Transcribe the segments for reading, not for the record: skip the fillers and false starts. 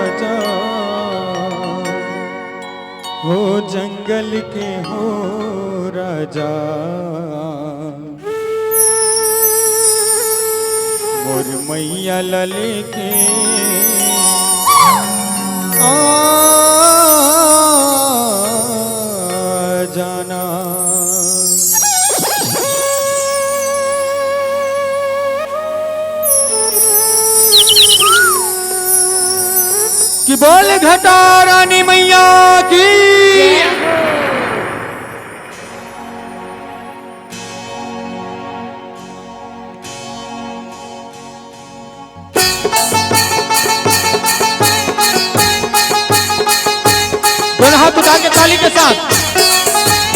राजा हो जंगल के हो राजा मोर मैया लले के जाना कि बोल घटा रानी मैया की दोनों हाथ उठा के ताली के साथ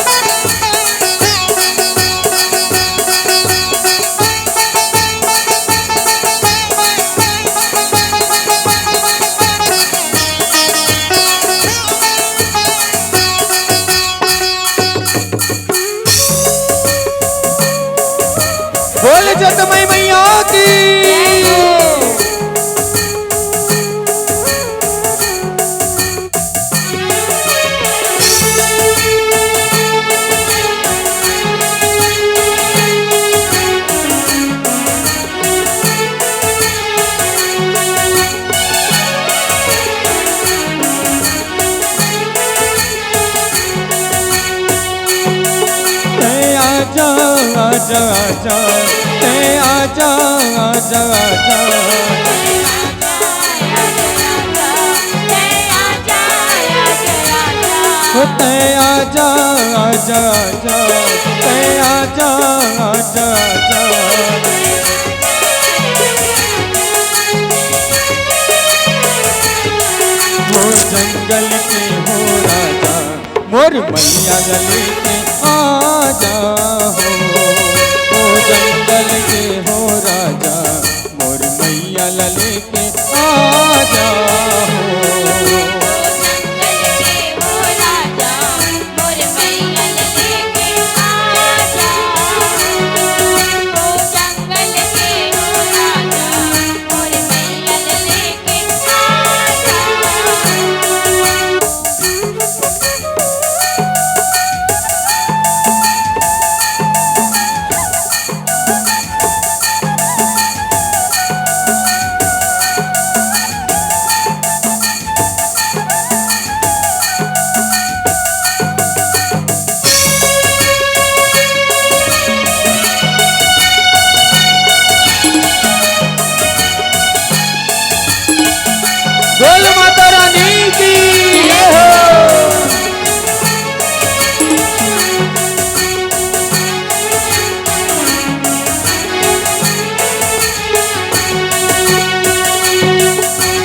बोल जतमई मैया की आजा आजा आजा आजा आजा होते आजा आजा आजा आजा आजा आजा वो जंगल के हो राजा मोर मैया गले के आजा हो जंगल के हो राजा मोर मैया लले के आजा बोल माता रानी की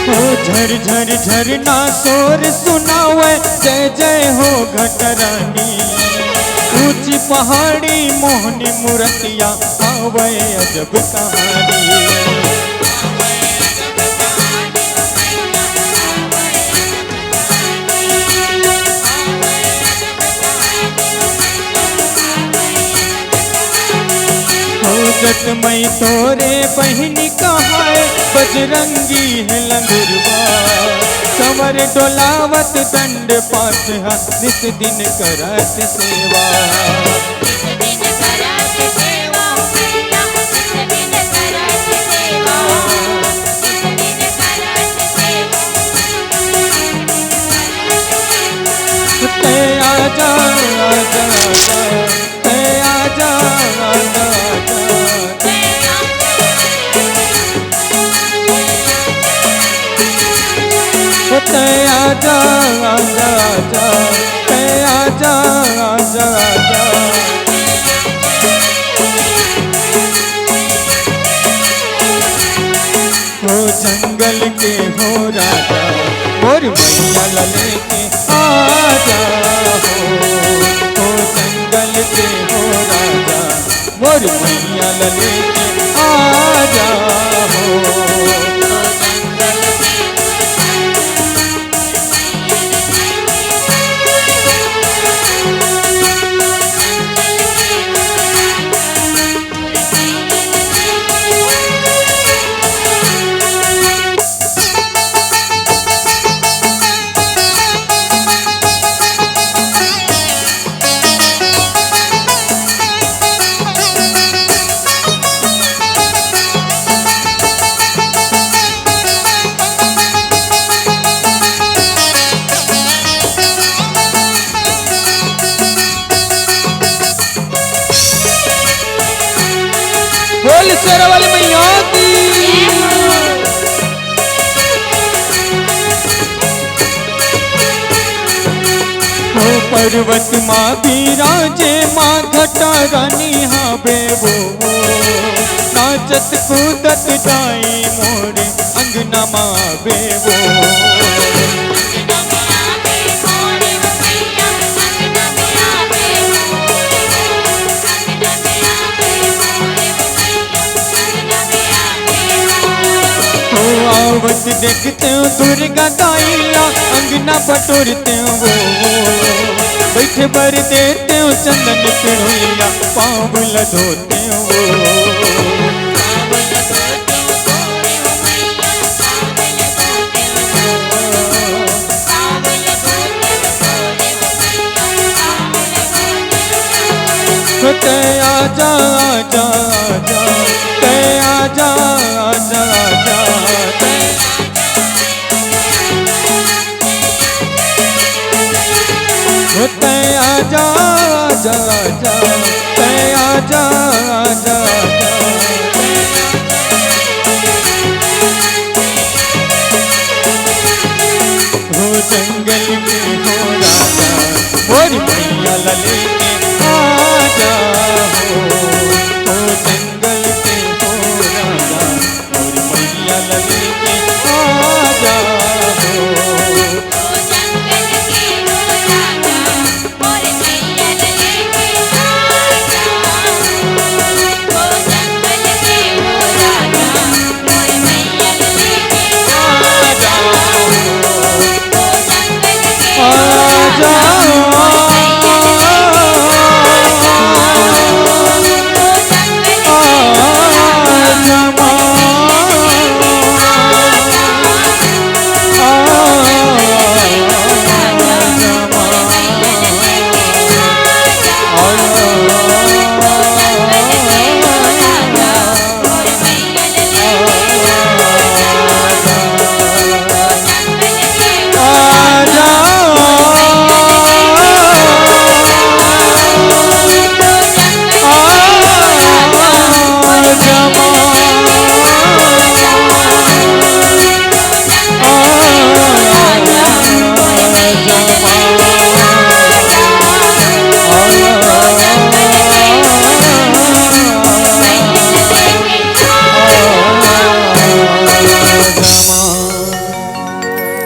हो झर झर झरना शोर सुनावे जय जय हो घटरानी ऊंची पहाड़ी मोहनी मूर्तियां आवे अजब कहानी जतमई तोरे बहनी कहा है बजरंगी है लंगुरवा कमर डोलावत दंड पाठ नित दिन करत सेवा आजा आजा आजा आजा आजा आजा आजा आजा आजा हो जंगल के हो राजा मोर मैया लले के आजा हो जंगल के हो राजा मोर मैया लले के आजा हो शेरावाली मैया की। ओ पर्वत माँ विराजे माँ घटा रानी हावे वो नाचत कूदत जाई मोरे अंगना माँ वे वो। आवत देखते हो दुर्गा दाइला अंगना बटोरते हो वो बैठे बर देते हो चंदन पिड़ोइया पाँव लधोते हो वो। ते आजा आजा आजा ते आजा आजा आजा ते आजा आजा आजा ते आजा आजा आजा। हो जंगल में हो राजा मोरी मैया लले के आजा हो जंगल के हो राजा मोरी मैया लले के आजा हो।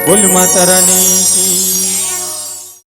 बोल माता रानी।